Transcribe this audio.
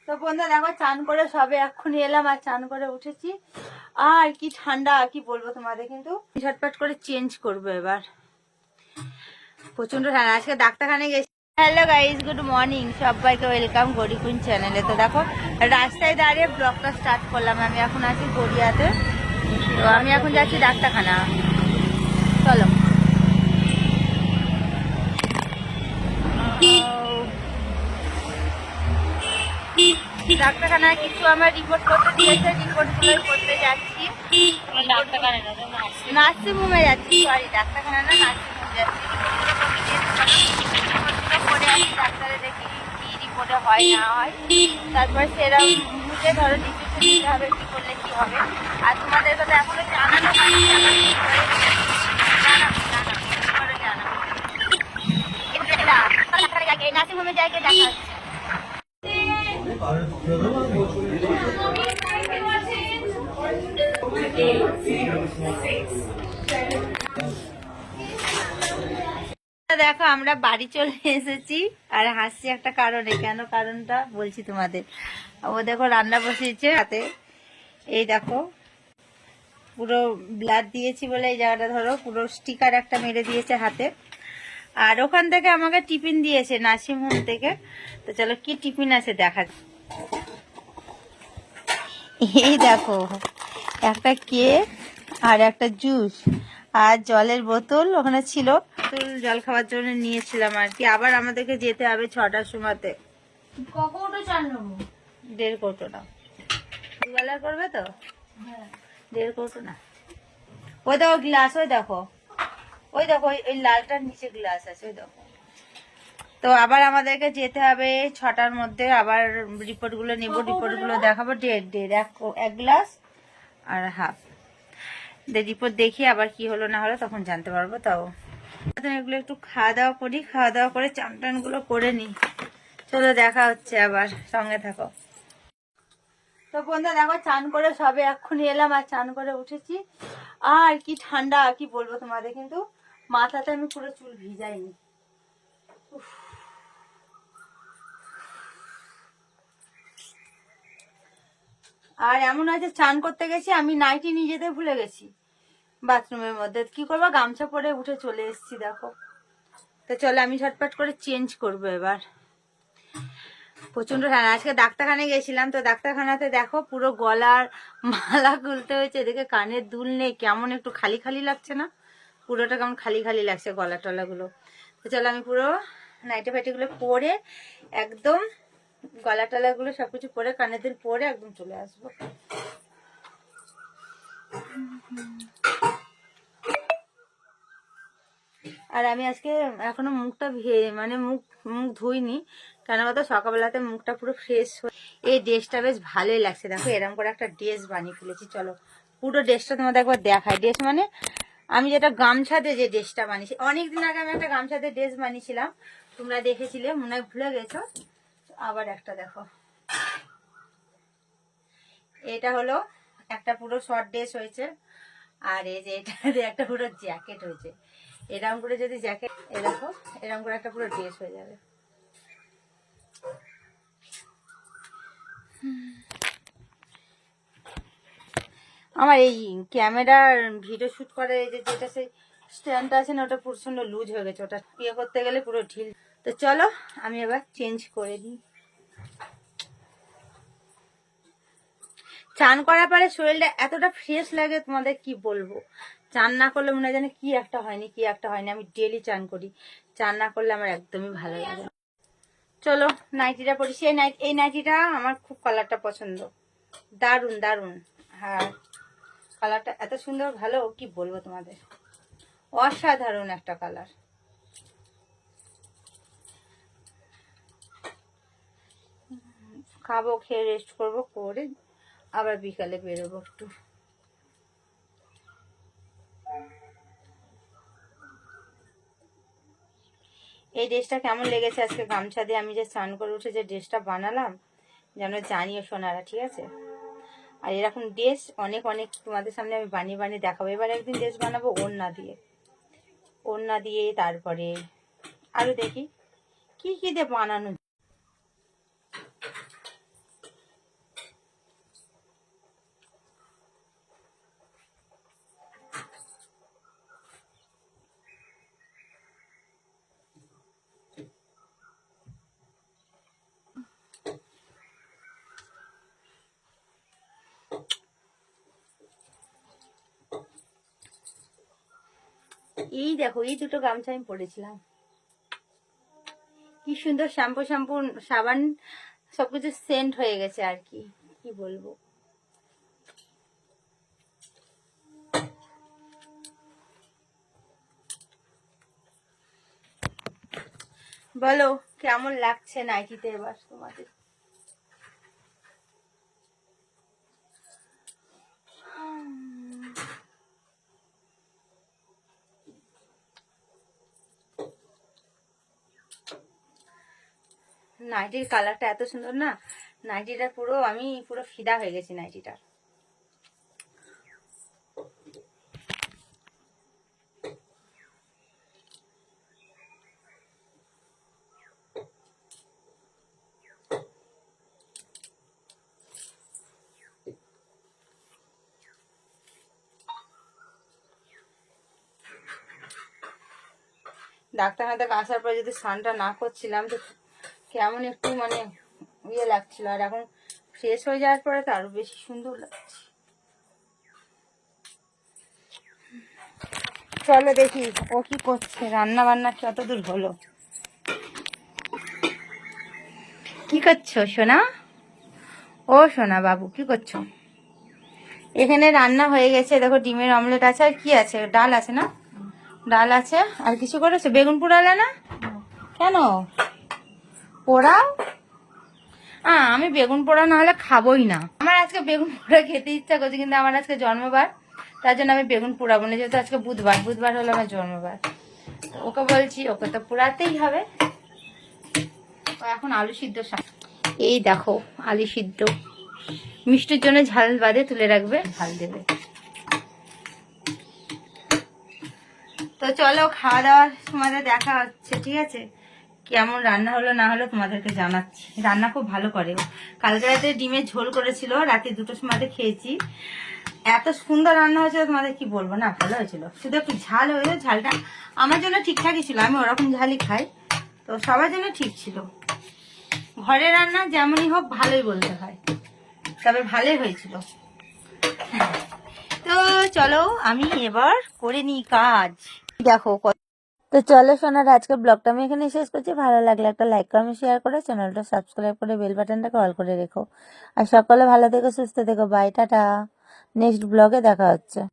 তো বন্ধুরা দেখো চান করে সবে এক্ষুনি এলাম আর চান করে উঠেছি। আর কি ঠান্ডা কি বলবো তোমাদের, কিন্তু ঝটপট করে চেঞ্জ করবো এবার। প্রচন্ড ঠান্ডা। আজকে ডাক্তারখানায় গেছি। হ্যালো গাইজ, গুড মর্নিং, সবাইকে ওয়েলকাম গরিকুন চ্যানেলে। তো দেখো রাস্তায় দাঁড়িয়ে ব্লগটা স্টার্ট করলাম। আমি এখন আছি গড়িয়াতে। তো আমি এখন যাচ্ছি ডাক্তারখানা, চলো। ডাক্তারখানায় কিছু আমার রিপোর্ট করতে দিয়েছে, রিপোর্টগুলো করতে যাচ্ছি। নার্সিং হোমে যাচ্ছি, সরি ডাক্তারখানা না, নার্সিং হোমে যাচ্ছি। রিপোর্টগুলো করে আসি, ডাক্তারে দেখি কি রিপোর্টে হয় না হয়, তারপর সেরকম বুঝে ধরো ডিসিশন নিতে হবে কি করলে কি হবে। আর তোমাদের কথা এখনো জানানো হয়নি, নার্সিং হোমে যাই দেখা হচ্ছে। দেখো আমরা বাড়ি চলে এসেছি আর হাসছি একটা কারণে। কেন কারণটা বলছি তোমাদের। ও দেখো রান্না বসিয়েছে হাতে, এই দেখো পুরো ব্লাড দিয়েছি বলে এই জায়গাটা ধরো পুরো স্টিকার একটা মেরে দিয়েছে হাতে। আর ওখান থেকে আমাকে টিফিন দিয়েছে নার্সিং হোম থেকে। তো চলো কি টিফিন আছে দেখা। এই দেখো একটা কেক আর একটা জুস আর জলের বোতল ওখানে ছিল, জল খাওয়ার জন্য নিয়েছিলাম আর কি। আবার আমাদেরকে যেতে হবে 6টার সময়তে। 1.5 কৌটো না, দুবেলার করবে তো 1.5 কৌটো না। ওই দেখো গ্লাস, ওই দেখো ওই লালটার নিচে গ্লাস আছে, ওই দেখো। তো আবার আমাদেরকে যেতে হবে 6টার মধ্যে। আবার রিপোর্টগুলো নেব, রিপোর্টগুলো দেখাবো। 1.5 এক গ্লাস আর হাফ। রিপোর্ট দেখি আবার কি হলো না হলো তখন জানতে পারবো। তাও এগুলো একটু খাওয়া দাওয়া করি, খাওয়া দাওয়া করে চান টানগুলো করে নিই। চলো দেখা হচ্ছে আবার, সঙ্গে থাকো। তো বন্ধুরা দেখো চান করে সবে এক্ষুনি এলাম আর চান করে উঠেছি। আর কি ঠান্ডা কি বলবো তোমাদের, কিন্তু মাথাতে আমি পুরো চুল ভিজাইনি। আর এমন হয়েছে চান করতে গেছি আমি নাইটি নিয়ে যেতে ভুলে গেছি বাথরুমের মধ্যে। কি করবো, গামছা পরে উঠে চলে এসেছি দেখো। তো চলো আমি ঝটপট করে চেঞ্জ করবো এবার। প্রচন্ড ঠান্ডা। আজকে ডাক্তারখানায় গেছিলাম, তো ডাক্তারখানাতে দেখো পুরো গলার মালা খুলতে হয়েছে। এদিকে কানের দুল নেই, কেমন একটু খালি খালি লাগছে না, পুরোটা কেমন খালি খালি লাগছে গলা টলাগুলো। তো চলো আমি পুরো নাইটি ফাইটিগুলো পরে একদম গলা টলাগুলো সবকিছু পরে কানের দুল পরে একদম চলে আসবো। আর আমি আজকে এখনো মুখটা মানে মুখ ধুইনি, কেন বলতো সকালবেলাতে মুখটা পুরো ফ্রেশ হয়ে। এই ড্রেসটা বেশ ভালোই লাগছে দেখো, এরকম করে একটা ড্রেস বানিয়ে ফেলেছি। চলো পুরো ড্রেসটা তোমাদের একবার দেখাই। ড্রেস মানে আমি যেটা গামছা দিয়ে যে ড্রেসটা বানিয়েছি, অনেকদিন আগে আমি একটা গামছা দিয়ে ড্রেস বানিয়েছিলাম, তোমরা দেখেছিলে মনে হয় ভুলে গেছো। আবার একটা দেখো, এটা হলো একটা পুরো শর্ট ড্রেস হয়েছে। আর এই যে এটা একটা পুরো জ্যাকেট হয়েছে। এরকম করে যদি জ্যাকেট দেখো, এরকম করে একটা পুরো ড্রেস হয়ে যাবে। আমার এই ক্যামেরার ভিডিও শুট করে এই যে যেটা সেই স্ট্যান্ডটা আছে না, ওটা প্রচন্ড লুজ হয়ে গেছে, ওটা ইয়ে করতে গেলে পুরো ঢিল। তো চলো আমি এবার চেঞ্জ করে দিই। চান করার পরে শরীরটা এতটা ফ্রেশ লাগে তোমাদের কি বলবো। চান না করলে মনে হয় যেন কি একটা হয়নি কি একটা হয়নি। আমি ডেলি চান করি, চান না করলে আমার একদমই ভালো লাগে। চলো নাইটিটা পরি। এই নাইটিটা আমার খুব কালারটা পছন্দ, দারুন দারুন। হ্যাঁ কালারটা এত সুন্দর, ভালো কি বলবো তোমাদের, অসাধারণ একটা কালার। খাবো, খেয়ে রেস্ট করবো, করে আবার বিকালে বেরোবো একটু। এই ড্রেসটা কেমন লেগেছে আজকে গামছা দিয়ে আমি যে স্নান করে উঠে যে ড্রেসটা বানালাম, যেন জানিও সোনারা, ঠিক আছে। আর এরকম ড্রেস অনেক অনেক তোমাদের সামনে আমি বানিয়ে বানিয়ে দেখাবো। এবার একদিন ড্রেস বানাবো ওড়না দিয়ে তারপরে আরো দেখি কি কি দিয়ে বানানো। এই দেখো, এই দুটো গামছা আমি পরেছিলাম, কি সুন্দর শ্যাম্পু শ্যাম্পু সাবান সবকিছু সেন্ট হয়ে গেছে আর কি, কি বলবো। বলো কেমন লাগছে নাইটিতে এবার তোমাদের? নাইটির কালারটা এত সুন্দর না, নাইটিটা পুরো আমি পুরো ফিদা হয়ে গেছি নাইটিটা। ডাক্তার হাতে আসার পর যদি স্নানটা না করছিলাম তো কেমন একটু মানে ইয়ে লাগছিল, আর এখন ফ্রেশ হয়ে যাওয়ার পরে তো আরো বেশি সুন্দর লাগছে। চলো দেখি ও কি করছে, রান্না বান্না কতদূর হলো। কি করছো সোনা? ও সোনা বাবু কি করছো? এখানে রান্না হয়ে গেছে, দেখো ডিমের অমলেট আছে, আর কি আছে, ডাল আছে না? ডাল আছে, আর কিছু করেছো? বেগুন পোড়ালে না কেন? পোড়াও। আমি বেগুন পোড়া না হলে খাবোই না। আমার আজকে বেগুন পোড়া খেতে ইচ্ছা করছে, কিন্তু আমার আজকে জন্মবার, তার জন্য আমি বেগুন পোড়াবো না, যেহেতু আজকে বুধবার, বুধবার হলো আমার জন্মবার। ওকে বলছি ওকে তো পোড়াতেই হবে। ও এখন আলু সিদ্ধ, এই দেখো আলু সিদ্ধ, মিষ্টির জন্য ঝাল বাদে তুলে রাখবে, ঝাল দেবে। তো চলো খাওয়া দাওয়ার সময় দেখা হচ্ছে, ঠিক আছে? কেমন রান্না হলো না হলো তোমাদেরকে জানাচ্ছি। রান্না খুব ভালো করে। কালকে রাতে ডিমের ঝোল করেছিল, রাতে 2টোর সময় খেয়েছি, এত সুন্দর রান্না হয়েছিল তোমাদের কি বলবো, না ভালো হয়েছিল। শুধু একটু ঝাল হয়েছিল, ঝালটা আমার জন্য ঠিকঠাকই ছিল, আমি ওরকম ঝালই খাই, তো সবার জন্য ঠিক ছিল। ঘরের রান্না যেমনই হোক ভালোই বলতে হয়, তবে ভালোই হয়েছিল। তো চলো আমি এবার করে নিই কাজ। দেখো তো চলো শোনার আজকে ব্লগটা আমি এখানে শেষ করছি। ভালো লাগলে একটা লাইক কমেন্ট শেয়ার করে চ্যানেলটা সাবস্ক্রাইব করে বেল বাটনটাকে অল করে রেখো। আর সকলে ভালো থেকো, সুস্থ থেকো। By, tata. নেক্সট ব্লগে দেখা হচ্ছে।